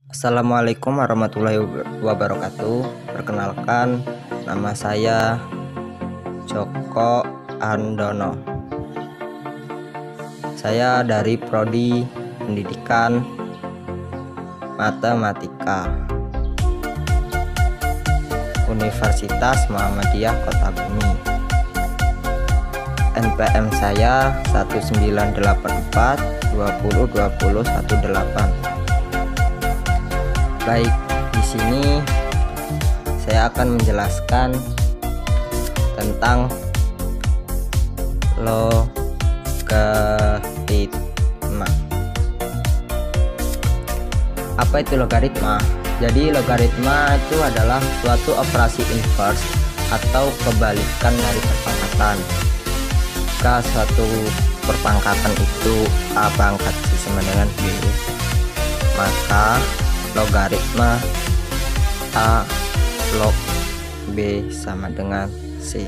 Assalamualaikum warahmatullahi wabarakatuh. Perkenalkan, nama saya Joko Andono. Saya dari Prodi Pendidikan Matematika Universitas Muhammadiyah Kota Bumi. NPM saya 1984 20 20 18. Baik, di sini saya akan menjelaskan tentang logaritma. Apa itu logaritma? Jadi logaritma itu adalah suatu operasi inverse atau kebalikan dari perpangkatan. Jika suatu perpangkatan itu A pangkat C sama dengan B, maka logaritma A log B sama dengan C.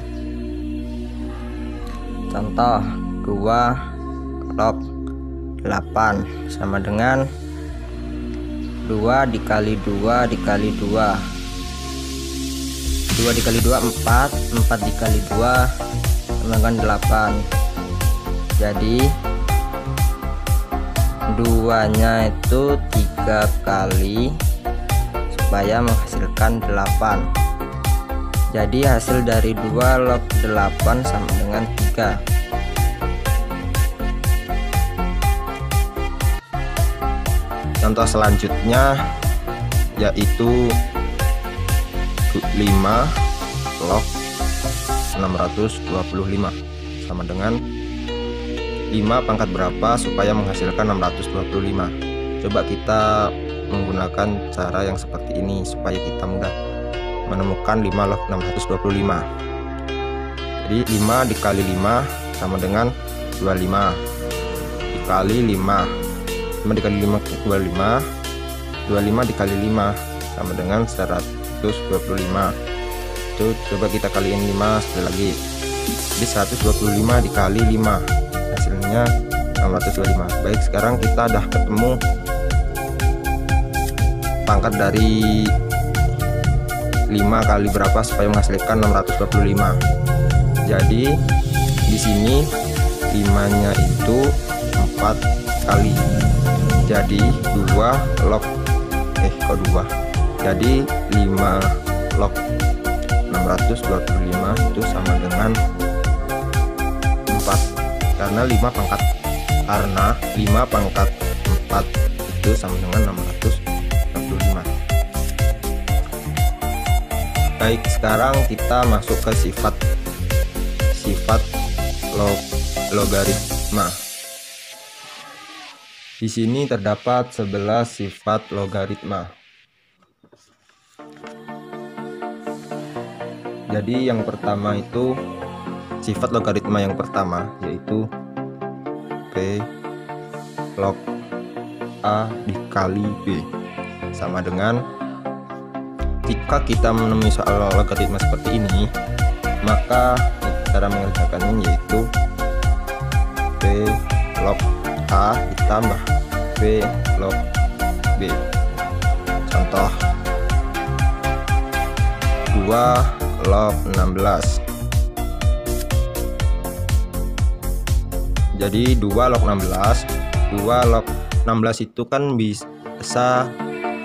Contoh 2 log 8 sama dengan 2 dikali 2 dikali 2. 2 dikali 2 4, 4 dikali 2 sama dengan 8. Jadi duanya itu 3 kali supaya menghasilkan 8. Jadi hasil dari 2 log 8 sama dengan 3. Contoh selanjutnya yaitu 5 log 625 sama dengan 5 pangkat berapa supaya menghasilkan 625. Coba kita menggunakan cara yang seperti ini supaya kita mudah menemukan 5 log 625. Jadi 5 dikali 5 sama dengan 25 dikali 5. 5 dikali 5 25. 25 dikali 5 sama dengan 125. Itu coba kita kaliin 5 sekali lagi. Jadi 125 dikali 5 hasilnya 625. Baik, sekarang kita udah ketemu pangkat dari 5 kali berapa supaya menghasilkan 625. Jadi di sini 5-nya itu 4 kali. Jadi 2 log kok 2. Jadi 5 log 625 itu sama dengan 4. Karena 5 pangkat 4 itu sama dengan 625. Baik, sekarang kita masuk ke sifat logaritma. Di sini terdapat 11 sifat logaritma. Jadi yang pertama itu sifat logaritma yang pertama yaitu P log A dikali B sama dengan, jika kita menemui soal logaritma seperti ini, maka cara mengerjakannya yaitu P log A ditambah P log B. Contoh 2 log 16. Jadi 2 log 16 itu kan bisa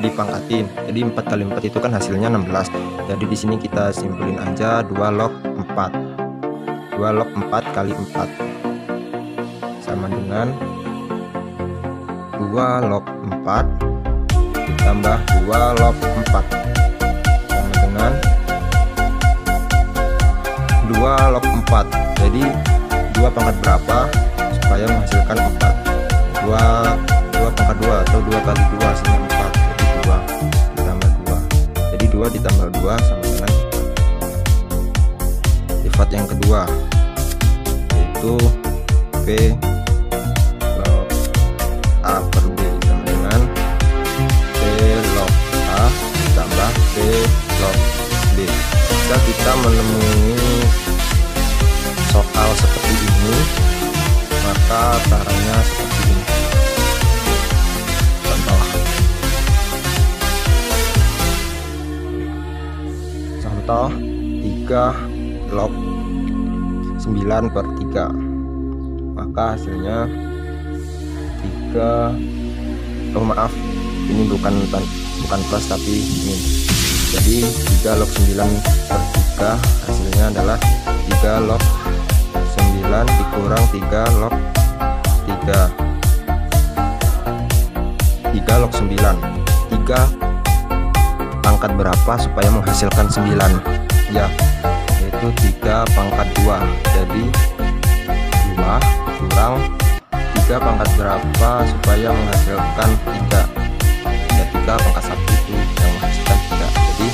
dipangkatin. Jadi 4 kali 4 itu kan hasilnya 16. Jadi di sini kita simpulin aja 2 log 4. 2 log 4 kali 4 sama dengan 2 log 4 ditambah 2 log 4 sama dengan 2 log 4. Jadi 2 pangkat berapa supaya menghasilkan 4? 2 pangkat 2 atau 2 kali 2 hasilnya 4. Jadi 2 ditambah 2. Jadi 2 ditambah 2 sama dengan 4. Sifat yang kedua yaitu P log A per B sama dengan P log A ditambah P log B. Jika kita menemui soal seperti ini, maka caranya seperti ini. Contoh contoh 3 log 9/3, maka hasilnya 3, oh maaf, ini bukan plus tapi min. Jadi 3 log 9/3 hasilnya adalah 3 log 9 dikurang 3 log 3 log 9. 3 pangkat berapa supaya menghasilkan 9? Ya, yaitu 3 pangkat 2. Jadi 2 kurang 3 pangkat berapa supaya menghasilkan 3? Ya, 3 pangkat 1 itu yang menghasilkan 3. Jadi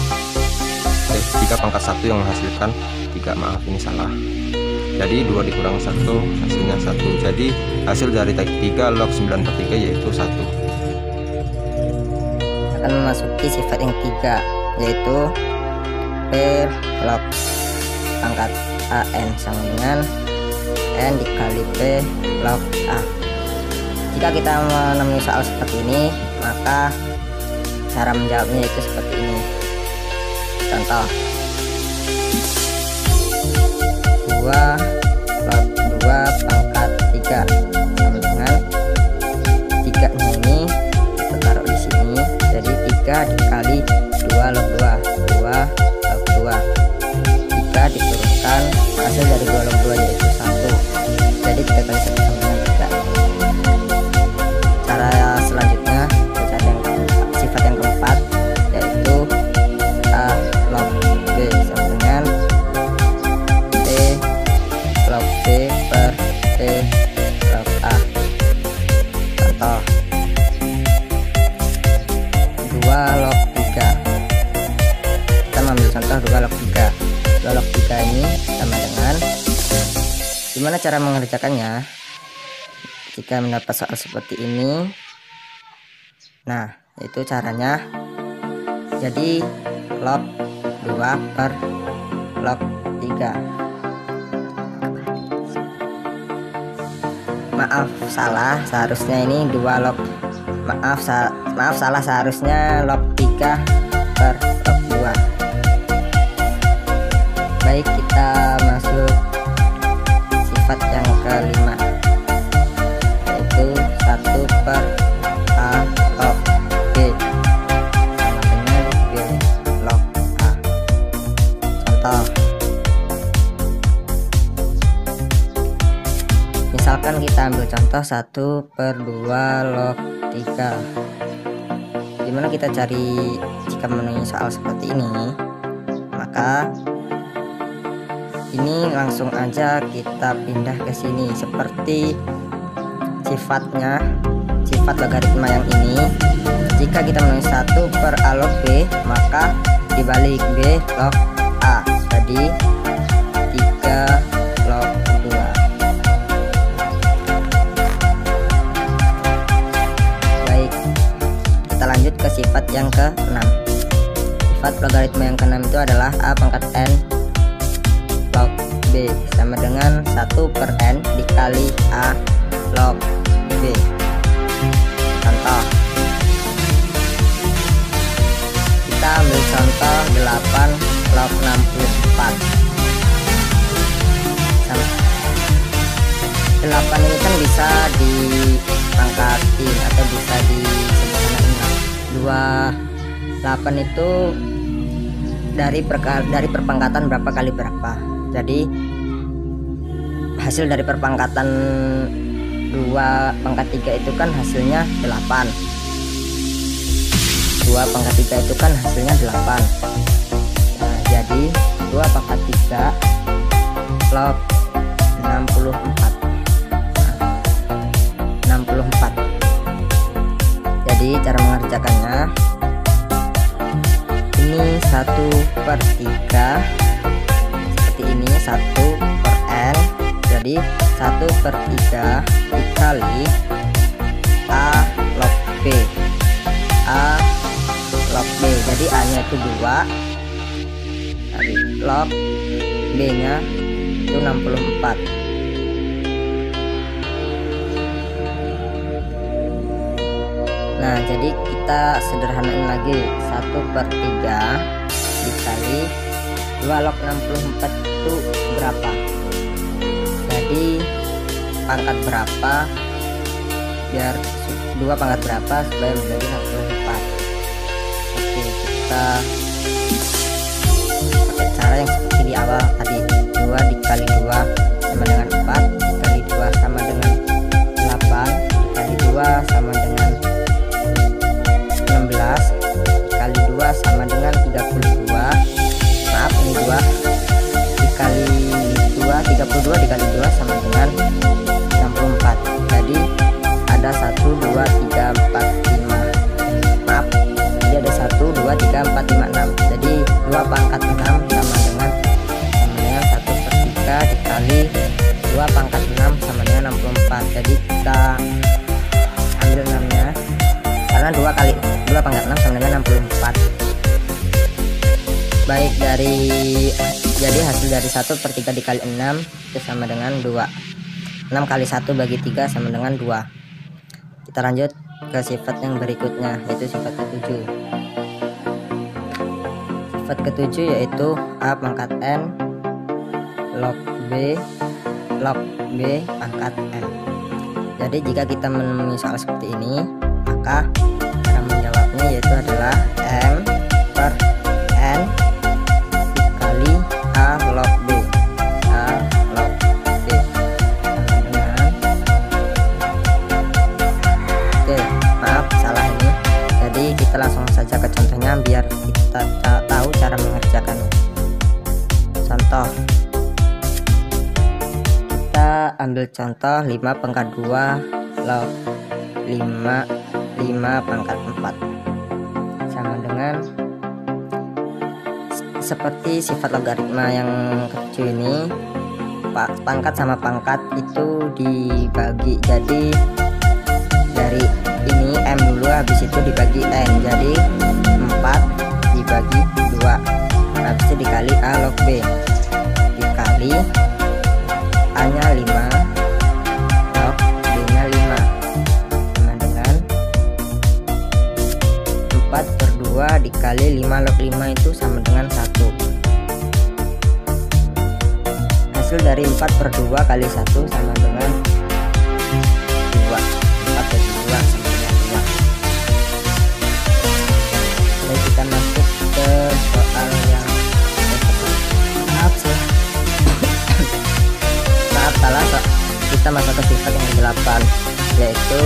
3 pangkat 1 yang menghasilkan 3. Maaf, ini salah. Jadi 2 dikurang 1 hasilnya 1. Jadi hasil dari 3 log 9/3 yaitu 1. Akan memasuki sifat yang 3, yaitu per log pangkat an sama dengan n dikali p log a. Jika kita menemui soal seperti ini, maka cara menjawabnya itu seperti ini. Contoh 2 log 2 pangkat 3 sama dengan 3 nya ini kita taruh di sini, jadi 3 dikali 2 log 2 log 2, 3 diturunkan hasil dari 2 log 2 yaitu 1, jadi 3 kali 1 sama dengan 3. Cara selanjutnya, sifat yang keempat, yaitu a log b sama dengan t log b per t log a. Contoh 2 log 3. Kita mengambil contoh 2 log 3. 2 log 3 ini sama dengan, gimana cara mengerjakannya jika mendapat soal seperti ini? Nah, itu caranya. Jadi log 2 per log 3. Maaf, salah, seharusnya ini 2 log, maaf salah, seharusnya log 3 per log 2. Baik, kita masuk sifat yang kelima, yaitu 1 per a log b sama dengan b log a. Contoh, misalkan kita ambil contoh 1/2 log 3. Gimana kita cari jika memenuhi soal seperti ini? Maka ini langsung aja kita pindah ke sini seperti sifatnya, sifat logaritma yang ini. Jika kita menulis 1 per a log b, maka dibalik b log a, jadi 3 log 2. Baik, kita lanjut ke sifat yang ke-6. Sifat logaritma yang ke-6 itu adalah a pangkat n log b sama dengan 1 per n dikali a log b. Contoh, kita ambil contoh 8 log 64. 8 ini kan bisa dipangkatin atau bisa disederhanakan. 8 itu dari perpangkatan berapa kali berapa. Jadi hasil dari perpangkatan 2 pangkat 3 itu kan hasilnya 8. 2 pangkat 3 itu kan hasilnya 8. Nah, jadi 2 pangkat 3 log 64. 64. Jadi cara mengerjakannya, ini 1/3 seperti ini, 1 per n, jadi 1/3 dikali a log b. A log b, jadi a nya itu 2, jadi log b nya itu 64. Nah, jadi kita sederhanain lagi, 1/3 dikali 2 log 64 itu berapa? Jadi pangkat berapa biar 2 pangkat berapa supaya menjadi 64. Oke, kita pakai cara yang seperti di awal tadi. 2 dikali 2 sama dengan 4, dikali 2 sama dengan 8, dikali 2 sama dengan 16, dikali 2 sama dengan 32. Maaf, ini 2 dikali 2, 32 dikali 2 sama dengan 64. Jadi ada 1 2 3 4 5. Maaf, jadi ada 1 2 3 4 5 6. Jadi 2 pangkat 6 sama dengan 1/3 dikali 2 pangkat 6 sama dengan 64. Jadi kita ambil 6 nya, karena 2 kali 2 pangkat 6 sama dengan 64. Baik, jadi hasil dari 1/3 dikali 6 itu sama dengan 2. 6 kali 1 bagi 3 sama dengan 2. Kita lanjut ke sifat yang berikutnya, yaitu sifat ke-7. Sifat ke-7 yaitu A pangkat N log B pangkat N. Jadi jika kita menemui soal seperti ini, maka cara menjawabnya yaitu adalah M per N dikali A log B. A log B sama dengan, oke, maaf salah ini. Jadi kita langsung saja ke contohnya biar kita tahu cara mengerjakannya. Contoh, kita ambil contoh 5 pangkat 2 log 5 pangkat 4 sama dengan, seperti sifat logaritma yang ke-7 ini, pangkat sama pangkat itu dibagi. Jadi dari ini M dulu, habis itu dibagi N, jadi 4 dibagi 2, habis itu dikali A log B, dikali A nya 5 log B nya 5 sama dengan 4/2 dikali 5 log 5 itu sama dengan 1. Hasil dari 4/2 kali 1 sama dengan 2. 4/2 sama dengan 2. Jadi kita masuk ke soal yang salah, kita masuk ke sifat yang ke-8, yaitu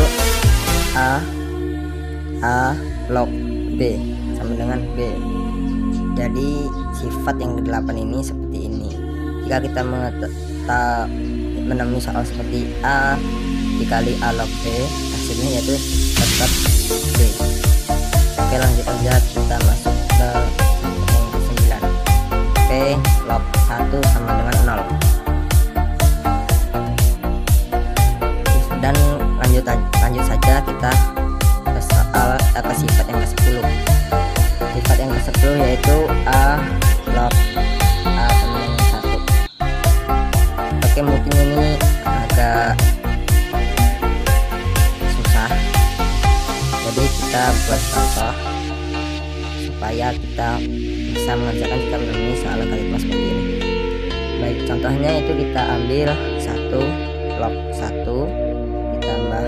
A log B sama dengan B. Jadi sifat yang ke-8 ini seperti ini. Jika kita menemui soal seperti A dikali A log B, hasilnya yaitu tetap B. Oke, lanjut aja, kita masuk ke yang ke-9. P log 1 sama dengan 0. Dan lanjut saja kita ke soal ke sifat yang ke-10. Sifat yang ke-10 yaitu A log A sama dengan 1. Oke, mungkin ini agak susah, jadi kita buat contoh supaya kita bisa mengerjakan jika menemui soal logaritma seperti ini. Baik, contohnya itu kita ambil 1 log 1 ditambah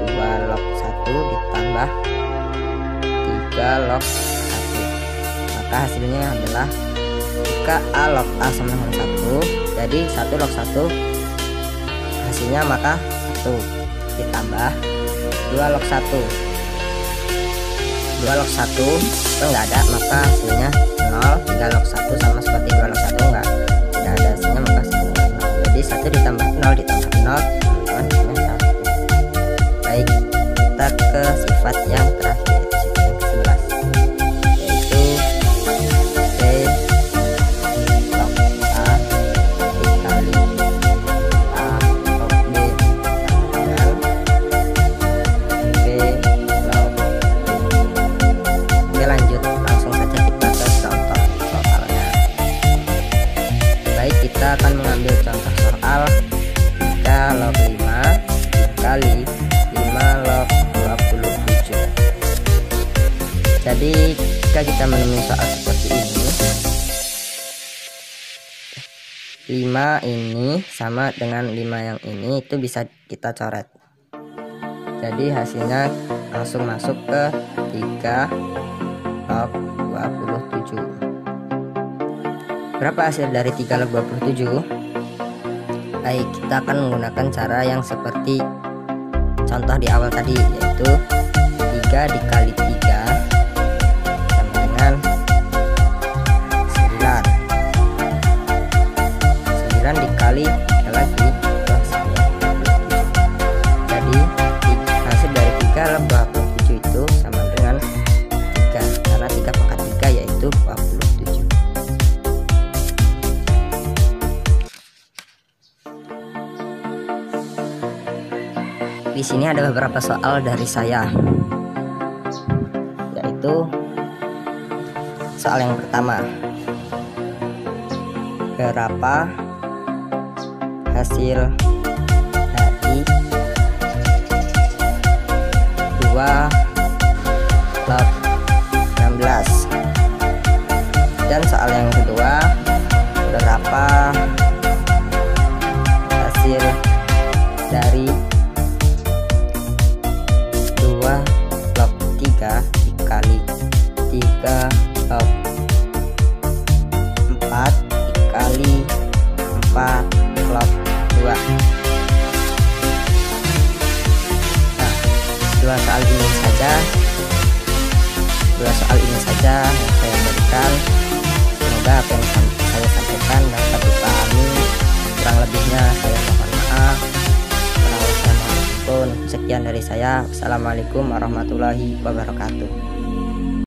2 log 1 ditambah 3 log 1. Maka hasilnya adalah jika A log A sama dengan 1, jadi 1 log 1 hasilnya maka 1 ditambah 2 log 1. 2 log 1 itu enggak ada, maka hasilnya 0. 3 log 1 sama seperti 2 log 1 tidak ada hasilnya, maka hasilnya 0. Jadi 1 ditambah 0 ditambah 0 hasilnya 1. Baik, kita ke sifat yang terakhir, sifat yang ke-11, yaitu B log A dikali A log B sama dengan B log B. Oke, lanjut, langsung saja kita ke contoh soalnya. Baik, kita akan mengambil contoh soal 3 log 5 dikali 5 log 27. Jadi jika kita menemui soal seperti ini, 5 ini sama dengan 5 yang ini itu bisa kita coret. Jadi hasilnya langsung masuk ke 3 log 27. Berapa hasil dari 3 log 27? Baik, kita akan menggunakan cara yang seperti contoh di awal tadi, yaitu 3 dikali 3 sama dengan 9. 9 dikali 3 lagi itu hasilnya 27. Jadi hasil dari 3 log 27 itu sama dengan 3, karena 3 pangkat 3 yaitu 27. Di sini ada beberapa soal dari saya, yaitu soal yang pertama, berapa hasil dari 2 log 16. Dan soal yang kedua, berapa hasil dari 2 log 3 dikali 3 log 4 dikali 4 log 2. Nah, dua soal ini saja yang saya berikan. Semoga apa yang saya sampaikan dapat dipahami. Kurang lebihnya saya mohon maaf. Sekian dari saya. Wassalamualaikum warahmatullahi wabarakatuh.